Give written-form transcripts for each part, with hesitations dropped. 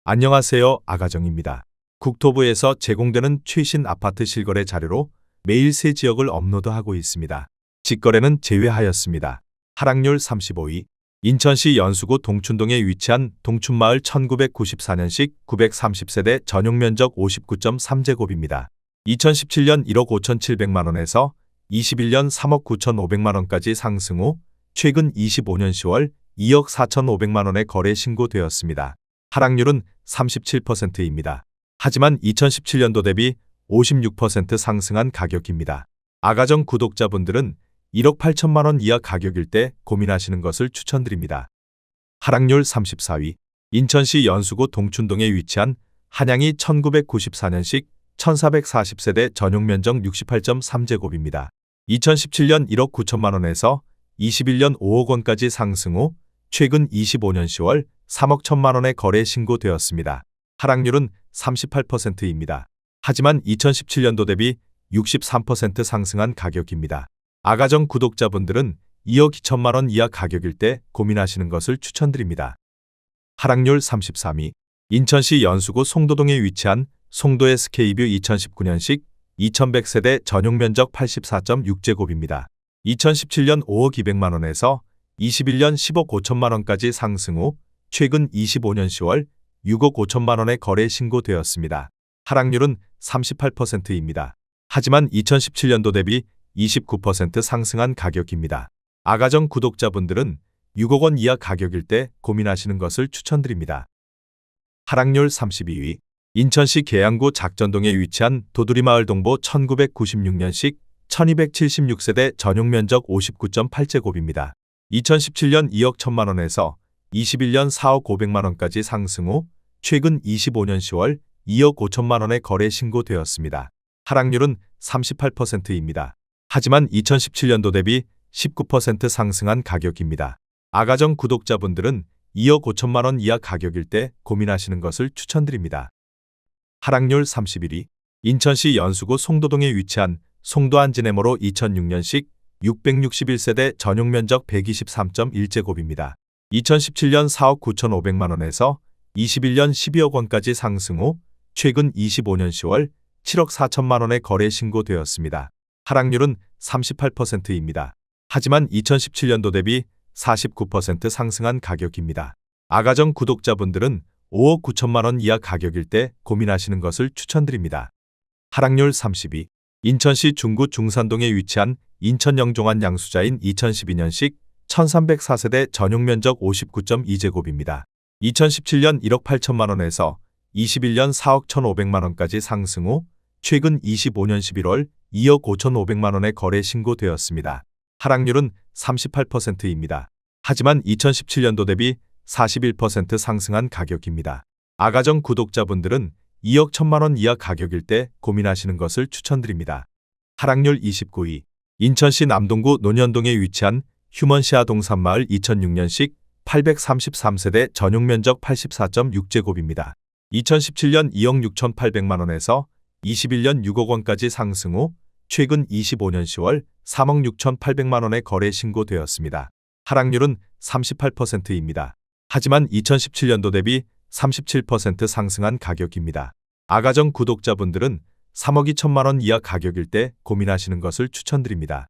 안녕하세요. 아가정입니다. 국토부에서 제공되는 최신 아파트 실거래 자료로 매일 새 지역을 업로드하고 있습니다. 직거래는 제외하였습니다. 하락률 35위. 인천시 연수구 동춘동에 위치한 동춘마을 1994년식 930세대 전용 면적 59.3제곱입니다. 2017년 1억 5,700만 원에서 21년 3억 9,500만 원까지 상승 후 최근 25년 10월 2억 4,500만 원에 거래 신고되었습니다. 하락률은 37%입니다. 하지만 2017년도 대비 56% 상승한 가격입니다. 아가정 구독자분들은 1억 8천만 원 이하 가격일 때 고민하시는 것을 추천드립니다. 하락률 34위. 인천시 연수구 동춘동에 위치한 한양이 1994년식 1440세대 전용 면적 68.3제곱입니다. 2017년 1억 9천만 원에서 21년 5억 원까지 상승 후 최근 25년 10월 3억 1천만 원에 거래 신고되었습니다. 하락률은 38%입니다. 하지만 2017년도 대비 63% 상승한 가격입니다. 아가정 구독자분들은 2억 2천만 원 이하 가격일 때 고민하시는 것을 추천드립니다. 하락률 33위. 인천시 연수구 송도동에 위치한 송도 SK뷰 2019년식 2100세대 전용 면적 84.6제곱입니다. 2017년 5억 200만 원에서 21년 10억 5천만 원까지 상승 후 최근 25년 10월 6억 5천만 원에 거래 신고되었습니다. 하락률은 38%입니다. 하지만 2017년도 대비 29% 상승한 가격입니다. 아가정 구독자분들은 6억 원 이하 가격일 때 고민하시는 것을 추천드립니다. 하락률 32위. 인천시 계양구 작전동에 위치한 도두리마을 동보 1996년식 1276세대 전용 면적 59.8제곱입니다. 2017년 2억 1천만 원에서 21년 4억 500만 원까지 상승 후 최근 25년 10월 2억 5천만 원에 거래 신고되었습니다. 하락률은 38%입니다. 하지만 2017년도 대비 19% 상승한 가격입니다. 아가정 구독자분들은 2억 5천만 원 이하 가격일 때 고민하시는 것을 추천드립니다. 하락률 31위. 인천시 연수구 송도동에 위치한 송도안지네모로 2006년식 661세대 전용 면적 123.1제곱입니다. 2017년 4억 9,500만 원에서 21년 12억 원까지 상승 후 최근 25년 10월 7억 4천만 원에 거래 신고되었습니다. 하락률은 38%입니다. 하지만 2017년도 대비 49% 상승한 가격입니다. 아가정 구독자분들은 5억 9천만 원 이하 가격일 때 고민하시는 것을 추천드립니다. 하락률 30위. 인천시 중구 중산동에 위치한 인천 영종환 양수자인 2012년식 1304세대 전용 면적 59.2제곱입니다. 2017년 1억 8천만 원에서 21년 4억 1,500만 원까지 상승 후 최근 25년 11월 2억 5,500만 원에 거래 신고되었습니다. 하락률은 38%입니다. 하지만 2017년도 대비 41% 상승한 가격입니다. 아가정 구독자분들은 2억 1천만 원 이하 가격일 때 고민하시는 것을 추천드립니다. 하락률 29위. 인천시 남동구 논현동에 위치한 휴먼시아 동산마을 2006년식 833세대 전용 면적 84.6제곱입니다. 2017년 2억 6,800만 원에서 21년 6억 원까지 상승 후 최근 25년 10월 3억 6,800만 원에 거래 신고되었습니다. 하락률은 38%입니다. 하지만 2017년도 대비 37% 상승한 가격입니다. 아가정 구독자분들은 3억 2천만 원 이하 가격일 때 고민하시는 것을 추천드립니다.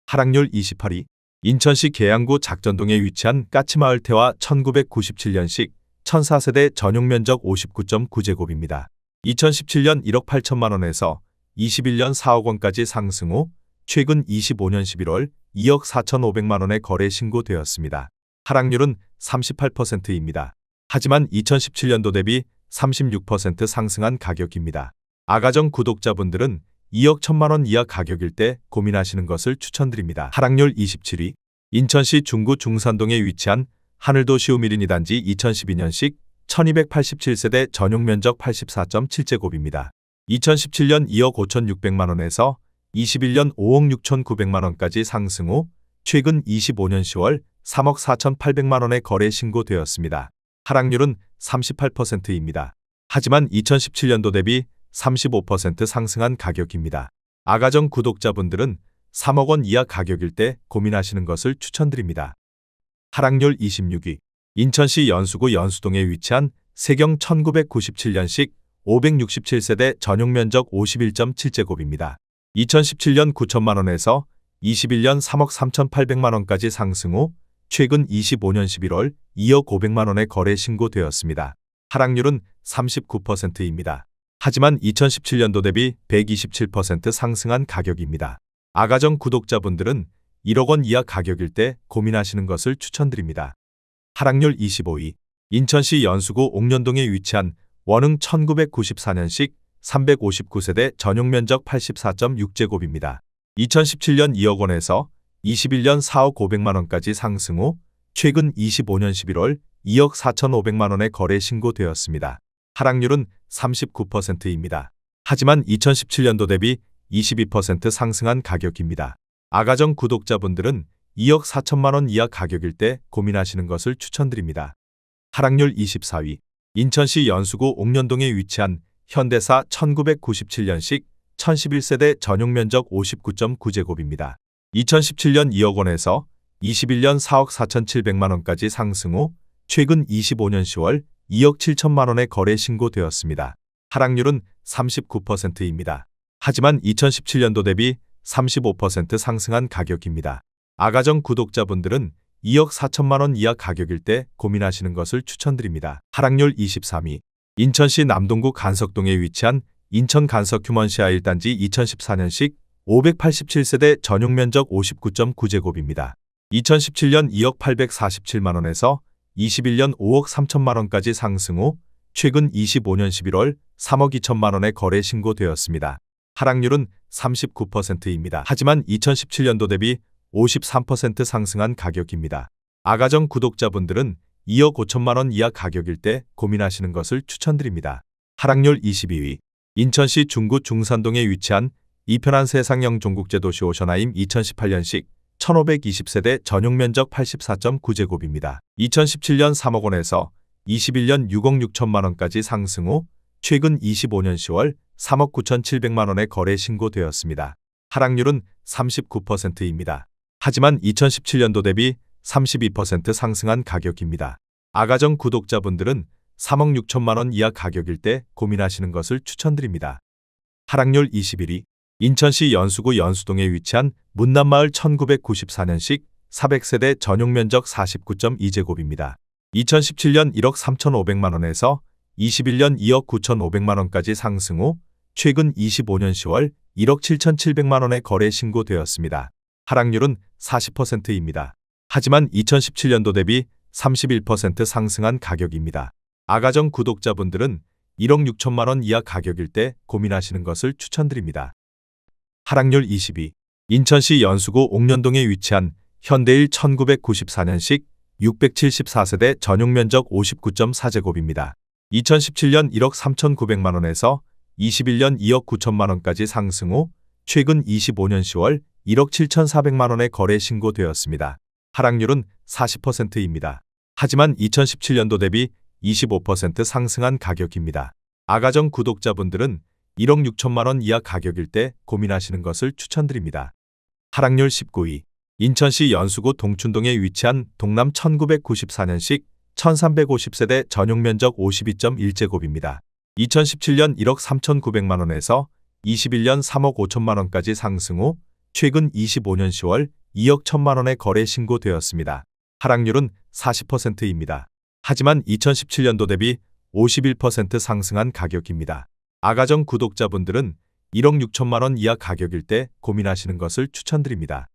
하락률 28위. 인천시 계양구 작전동에 위치한 까치마을태화 1997년식 1004세대 전용 면적 59.9제곱입니다. 2017년 1억 8천만 원에서 21년 4억 원까지 상승 후 최근 25년 11월 2억 4,500만 원에 거래 신고되었습니다. 하락률은 38%입니다. 하지만 2017년도 대비 36% 상승한 가격입니다. 아가정 구독자분들은 2억 1천만 원 이하 가격일 때 고민하시는 것을 추천드립니다. 하락률 27위. 인천시 중구 중산동에 위치한 하늘도시우 미리니 단지 2012년식 1287세대 전용 면적 84.7제곱입니다. 2017년 2억 5,600만 원에서 21년 5억 6,900만 원까지 상승 후 최근 25년 10월 3억 4,800만 원에 거래 신고되었습니다. 하락률은 38%입니다. 하지만 2017년도 대비 35% 상승한 가격입니다. 아가정 구독자분들은 3억 원 이하 가격일 때 고민하시는 것을 추천드립니다. 하락률 26위. 인천시 연수구 연수동에 위치한 세경 1997년식 567세대 전용 면적 51.7제곱입니다. 2017년 9천만 원에서 21년 3억 3,800만 원까지 상승 후 최근 25년 11월 2억 500만 원에 거래 신고되었습니다. 하락률은 39%입니다. 하지만 2017년도 대비 127% 상승한 가격입니다. 아가정 구독자분들은 1억 원 이하 가격일 때 고민하시는 것을 추천드립니다. 하락률 25위. 인천시 연수구 옥년동에 위치한 원흥 1994년식 359세대 전용 면적 84.6제곱입니다. 2017년 2억 원에서 21년 4억 500만 원까지 상승 후 최근 25년 11월 2억 4,500만 원에 거래 신고되었습니다. 하락률은 39%입니다. 하지만 2017년도 대비 22% 상승한 가격입니다. 아가정 구독자분들은 2억 4천만 원 이하 가격일 때 고민하시는 것을 추천드립니다. 하락률 24위. 인천시 연수구 옥년동에 위치한 현대사 1997년식 1011세대 전용 면적 59.9제곱입니다. 2017년 2억 원에서 21년 4억 4,700만 원까지 상승 후 최근 25년 10월 2억 7천만 원에 거래 신고되었습니다. 하락률은 39%입니다. 하지만 2017년도 대비 35% 상승한 가격입니다. 아가정 구독자분들은 2억 4천만 원 이하 가격일 때 고민하시는 것을 추천드립니다. 하락률 23위. 인천시 남동구 간석동에 위치한 인천 간석 휴먼시아 1단지 2014년식 587세대 전용 면적 59.9제곱입니다. 2017년 2억 847만 원에서 21년 5억 3천만 원까지 상승 후 최근 25년 11월 3억 2천만 원에 거래 신고되었습니다. 하락률은 39%입니다. 하지만 2017년도 대비 53% 상승한 가격입니다. 아가정 구독자분들은 2억 5천만 원 이하 가격일 때 고민하시는 것을 추천드립니다. 하락률 22위. 인천시 중구 중산동에 위치한 이편한 세상형 종국제 도시 오션하임 2018년식 1520세대 전용 면적 84.9제곱입니다. 2017년 3억 원에서 21년 6억 6천만 원까지 상승 후 최근 25년 10월 3억 9,700만 원에 거래 신고되었습니다. 하락률은 39%입니다. 하지만 2017년도 대비 32% 상승한 가격입니다. 아가정 구독자분들은 3억 6천만 원 이하 가격일 때 고민하시는 것을 추천드립니다. 하락률 21위. 인천시 연수구 연수동에 위치한 문남마을 1994년식 400세대 전용 면적 49.2제곱입니다. 2017년 1억 3,500만 원에서 21년 2억 9,500만 원까지 상승 후 최근 25년 10월 1억 7,700만 원에 거래 신고되었습니다. 하락률은 40%입니다. 하지만 2017년도 대비 31% 상승한 가격입니다. 아가정 구독자분들은 1억 6천만 원 이하 가격일 때 고민하시는 것을 추천드립니다. 하락률 22. 인천시 연수구 옥년동에 위치한 현대일 1994년식 674세대 전용 면적 59.4제곱입니다. 2017년 1억 3,900만 원에서 21년 2억 9천만 원까지 상승 후 최근 25년 10월 1억 7,400만 원에 거래 신고되었습니다. 하락률은 40%입니다. 하지만 2017년도 대비 25% 상승한 가격입니다. 아가정 구독자분들은 1억 6천만 원 이하 가격일 때 고민하시는 것을 추천드립니다. 하락률 19위. 인천시 연수구 동춘동에 위치한 동남 1994년식 1350세대 전용 면적 52.1제곱입니다. 2017년 1억 3,900만 원에서 21년 3억 5천만 원까지 상승 후 최근 25년 10월 2억 1천만 원에 거래 신고되었습니다. 하락률은 40%입니다. 하지만 2017년도 대비 51% 상승한 가격입니다. 아가정 구독자분들은 1억 6천만 원 이하 가격일 때 고민하시는 것을 추천드립니다.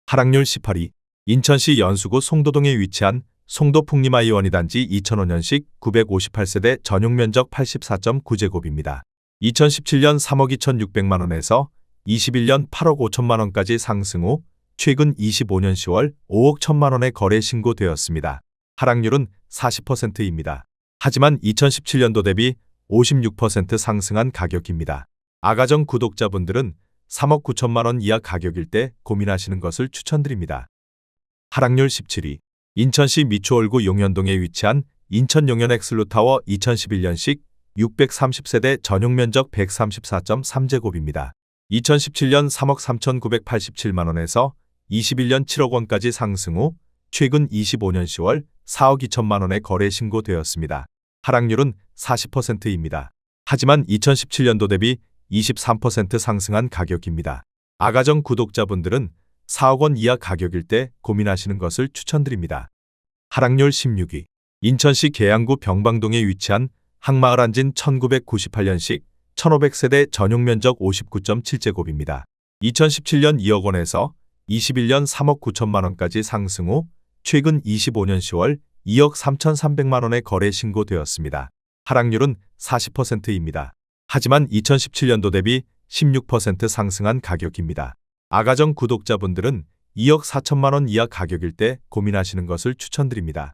하락률 18위. 인천시 연수구 송도동에 위치한 송도 풍림아이원 2단지 2005년식 958세대 전용 면적 84.9제곱입니다. 2017년 3억 2,600만 원에서 21년 8억 5천만 원까지 상승 후 최근 25년 10월 5억 1천만 원에 거래 신고되었습니다. 하락률은 40%입니다. 하지만 2017년도 대비 56% 상승한 가격입니다. 아가정 구독자분들은 3억 9천만 원 이하 가격일 때 고민하시는 것을 추천드립니다. 하락률 17위. 인천시 미추홀구 용현동에 위치한 인천 용현 엑슬루타워 2011년식 630세대 전용 면적 134.3제곱입니다. 2017년 3억 3,987만 원에서 21년 7억 원까지 상승 후 최근 25년 10월 4억 2천만 원에 거래 신고되었습니다. 하락률은 40%입니다. 하지만 2017년도 대비 23% 상승한 가격입니다. 아가정 구독자분들은 4억 원 이하 가격일 때 고민하시는 것을 추천드립니다. 하락률 16위. 인천시 계양구 병방동에 위치한 항마을 한진 1998년식 1500세대 전용 면적 59.7제곱입니다. 2017년 2억 원에서 21년 3억 9천만 원까지 상승 후 최근 25년 10월 2억 3,300만 원에 거래 신고되었습니다. 하락률은 40%입니다. 하지만 2017년도 대비 16% 상승한 가격입니다. 아가정 구독자분들은 2억 4천만 원 이하 가격일 때 고민하시는 것을 추천드립니다.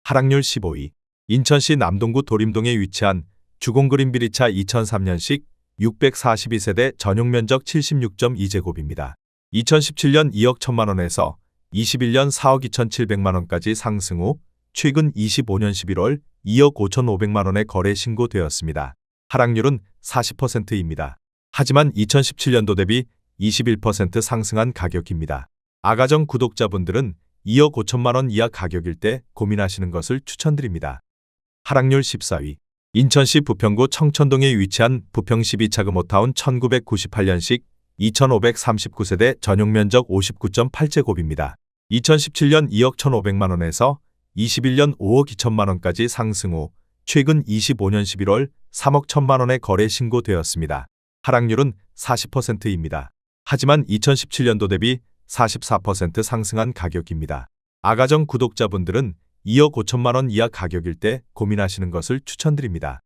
하락률 15위. 인천시 남동구 도림동에 위치한 주공그린비리차 2003년식 642세대 전용 면적 76.2제곱입니다. 2017년 2억 1천만 원에서 21년 4억 2,700만 원까지 상승 후 최근 25년 11월 2억 5,500만 원에 거래 신고되었습니다. 하락률은 40%입니다. 하지만 2017년도 대비 21% 상승한 가격입니다. 아가정 구독자분들은 2억 5천만 원 이하 가격일 때 고민하시는 것을 추천드립니다. 하락률 14위. 인천시 부평구 청천동에 위치한 부평 12차 금호타운 1998년식 2539세대 전용 면적 59.8제곱입니다. 2017년 2억 1,500만 원에서 21년 5억 2천만 원까지 상승 후 최근 25년 11월 3억 1천만 원에 거래 신고되었습니다. 하락률은 40%입니다. 하지만 2017년도 대비 44% 상승한 가격입니다. 아가정 구독자분들은 2억 5천만 원 이하 가격일 때 고민하시는 것을 추천드립니다.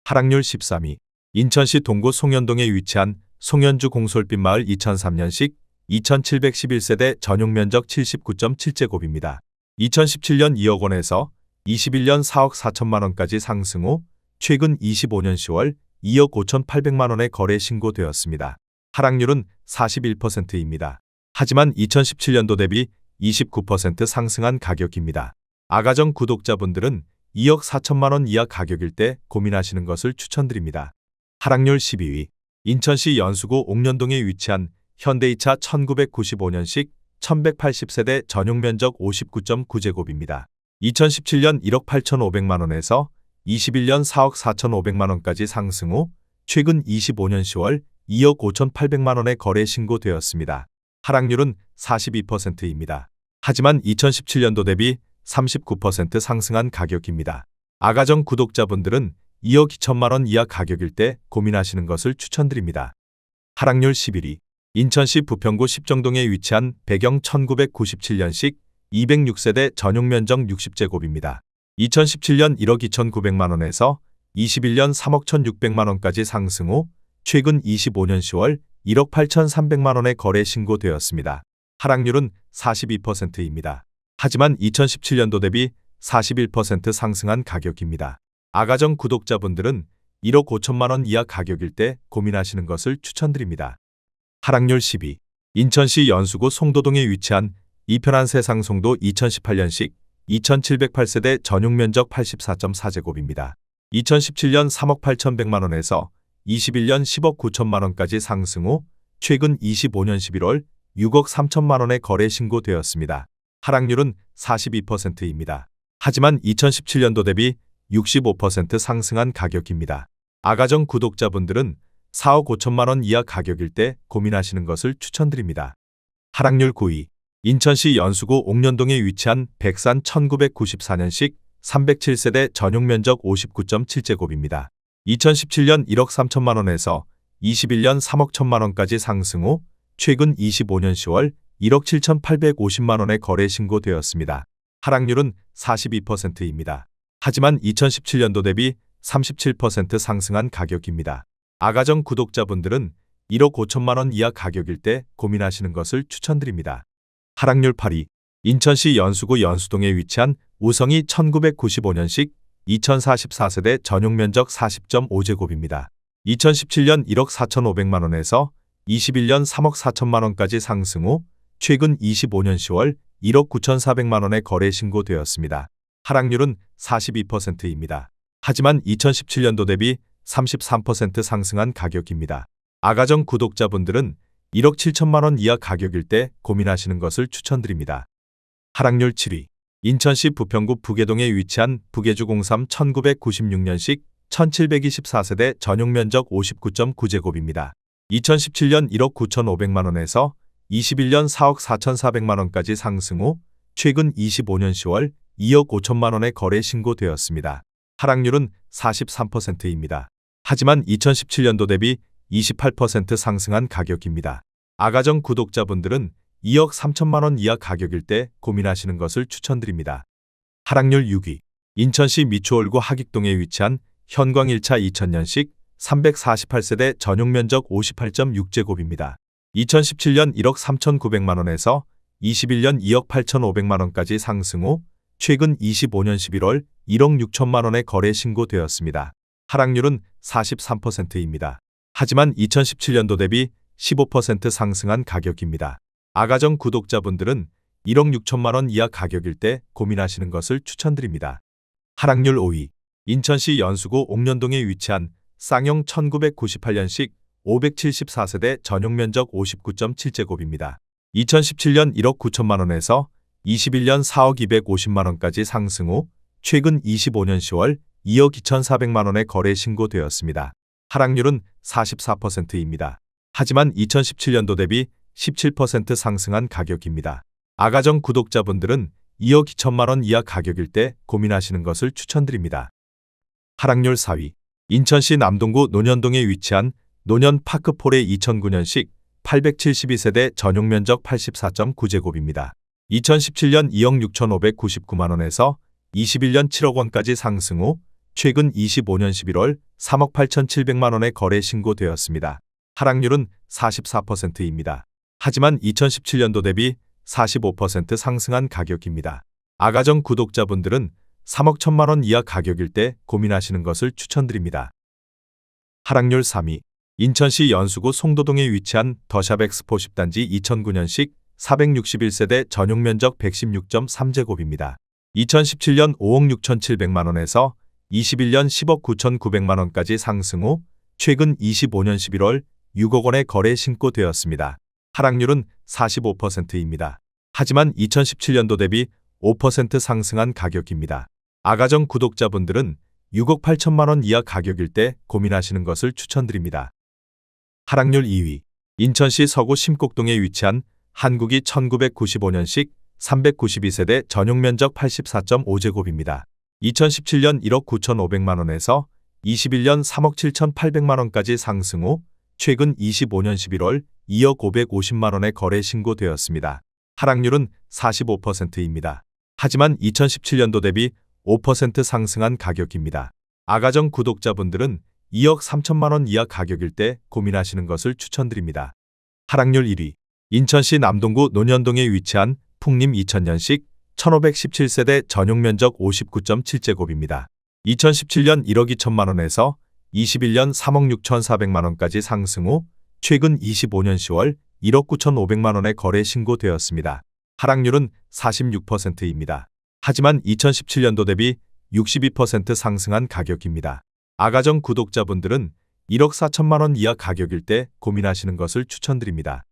하락률 13위. 인천시 동구 송현동에 위치한 송현주 공솔빛 마을 2003년식 2711세대 전용 면적 79.7제곱입니다. 2017년 2억 원에서 21년 4억 4천만 원까지 상승 후 최근 25년 10월 2억 5,800만 원에 거래 신고되었습니다. 하락률은 41%입니다. 하지만 2017년도 대비 29% 상승한 가격입니다. 아가정 구독자분들은 2억 4천만 원 이하 가격일 때 고민하시는 것을 추천드립니다. 하락률 12위. 인천시 연수구 옥년동에 위치한 현대이차 1995년식 1180세대 전용 면적 59.9제곱입니다. 2017년 1억 8,500만 원에서 21년 4억 4,500만 원까지 상승 후 최근 25년 10월 2억 5,800만 원에 거래 신고되었습니다. 하락률은 42%입니다. 하지만 2017년도 대비 39% 상승한 가격입니다. 아가정 구독자분들은 2억 2천만 원 이하 가격일 때 고민하시는 것을 추천드립니다. 하락률 11위. 인천시 부평구 십정동에 위치한 배경 1997년식 206세대 전용 면적 60제곱입니다. 2017년 1억 2,900만 원에서 21년 3억 1,600만 원까지 상승 후 최근 25년 10월 1억 8,300만 원에 거래 신고되었습니다. 하락률은 42%입니다. 하지만 2017년도 대비 41% 상승한 가격입니다. 아가정 구독자분들은 1억 5천만 원 이하 가격일 때 고민하시는 것을 추천드립니다. 하락률 10위. 인천시 연수구 송도동에 위치한 이편한 세상 송도 2018년식 2708세대 전용 면적 84.4제곱입니다. 2017년 3억 8,100만 원에서 21년 10억 9천만 원까지 상승 후 최근 25년 11월 6억 3천만 원에 거래 신고되었습니다. 하락률은 42%입니다. 하지만 2017년도 대비 65% 상승한 가격입니다. 아가정 구독자분들은 4억 5천만 원 이하 가격일 때 고민하시는 것을 추천드립니다. 하락률 9위. 인천시 연수구 옥년동에 위치한 백산 1994년식 307세대 전용 면적 59.7제곱입니다. 2017년 1억 3천만 원에서 21년 3억 1천만 원까지 상승 후 최근 25년 10월 1억 7,850만 원에 거래 신고되었습니다. 하락률은 42%입니다. 하지만 2017년도 대비 37% 상승한 가격입니다. 아가정 구독자분들은 1억 5천만 원 이하 가격일 때 고민하시는 것을 추천드립니다. 하락률 8위. 인천시 연수구 연수동에 위치한 우성이 1995년식 2044세대 전용 면적 40.5제곱입니다. 2017년 1억 4,500만 원에서 21년 3억 4천만 원까지 상승 후 최근 25년 10월 1억 9,400만 원에 거래 신고되었습니다. 하락률은 42%입니다. 하지만 2017년도 대비 33% 상승한 가격입니다. 아가정 구독자분들은 1억 7천만 원 이하 가격일 때 고민하시는 것을 추천드립니다. 하락률 7위. 인천시 부평구 부계동에 위치한 부계주 03 1996년식 1724세대 전용면적 59.9제곱입니다. 2017년 1억 9,500만 원에서 21년 4억 4,400만 원까지 상승 후 최근 25년 10월 2억 5천만 원에 거래 신고되었습니다. 하락률은 43%입니다. 하지만 2017년도 대비 28% 상승한 가격입니다. 아가정 구독자분들은 2억 3천만 원 이하 가격일 때 고민하시는 것을 추천드립니다. 하락률 6위. 인천시 미추홀구 하익동에 위치한 현광 1차 2000년식 348세대 전용면적 58.6제곱입니다. 2017년 1억 3,900만 원에서 21년 2억 8,500만 원까지 상승 후 최근 25년 11월 1억 6천만 원에 거래 신고되었습니다. 하락률은 43%입니다. 하지만 2017년도 대비 15% 상승한 가격입니다. 아가정 구독자분들은 1억 6천만 원 이하 가격일 때 고민하시는 것을 추천드립니다. 하락률 5위. 인천시 연수구 옥년동에 위치한 쌍용 1998년식 574세대 전용면적 59.7제곱입니다. 2017년 1억 9천만 원에서 21년 4억 250만 원까지 상승 후 최근 25년 10월 2억 2,400만 원에 거래 신고되었습니다. 하락률은 44%입니다. 하지만 2017년도 대비 17% 상승한 가격입니다. 아가정 구독자분들은 2억 2천만 원 이하 가격일 때 고민하시는 것을 추천드립니다. 하락률 4위. 인천시 남동구 논현동에 위치한 논현파크폴의 2009년식 872세대 전용면적 84.9제곱입니다. 2017년 2억 6,599만 원에서 21년 7억 원까지 상승 후 최근 25년 11월 3억 8,700만 원에 거래 신고되었습니다. 하락률은 44%입니다. 하지만 2017년도 대비 45% 상승한 가격입니다. 아가정 구독자분들은 3억 1천만 원 이하 가격일 때 고민하시는 것을 추천드립니다. 하락률 3위. 인천시 연수구 송도동에 위치한 더샵 엑스포 10단지 2009년식 461세대 전용면적 116.3제곱입니다. 2017년 5억 6,700만 원에서 21년 10억 9,900만 원까지 상승 후 최근 25년 11월 6억 원에 거래 신고되었습니다. 하락률은 45%입니다. 하지만 2017년도 대비 5% 상승한 가격입니다. 아가정 구독자분들은 6억 8천만 원 이하 가격일 때 고민하시는 것을 추천드립니다. 하락률 2위. 인천시 서구 심곡동에 위치한 한국이 1995년식 392세대 전용면적 84.5제곱입니다. 2017년 1억 9,500만 원에서 21년 3억 7,800만 원까지 상승 후 최근 25년 11월 2억 550만 원에 거래 신고되었습니다. 하락률은 45%입니다. 하지만 2017년도 대비 5% 상승한 가격입니다. 아가정 구독자분들은 2억 3천만 원 이하 가격일 때 고민하시는 것을 추천드립니다. 하락률 1위. 인천시 남동구 논현동에 위치한 풍림 2000년식 1517세대 전용면적 59.7제곱입니다. 2017년 1억 2천만 원에서 21년 3억 6,400만 원까지 상승 후 최근 25년 10월 1억 9,500만 원에 거래 신고되었습니다. 하락률은 46%입니다. 하지만 2017년도 대비 62% 상승한 가격입니다. 아가정 구독자분들은 1억 4천만 원 이하 가격일 때 고민하시는 것을 추천드립니다.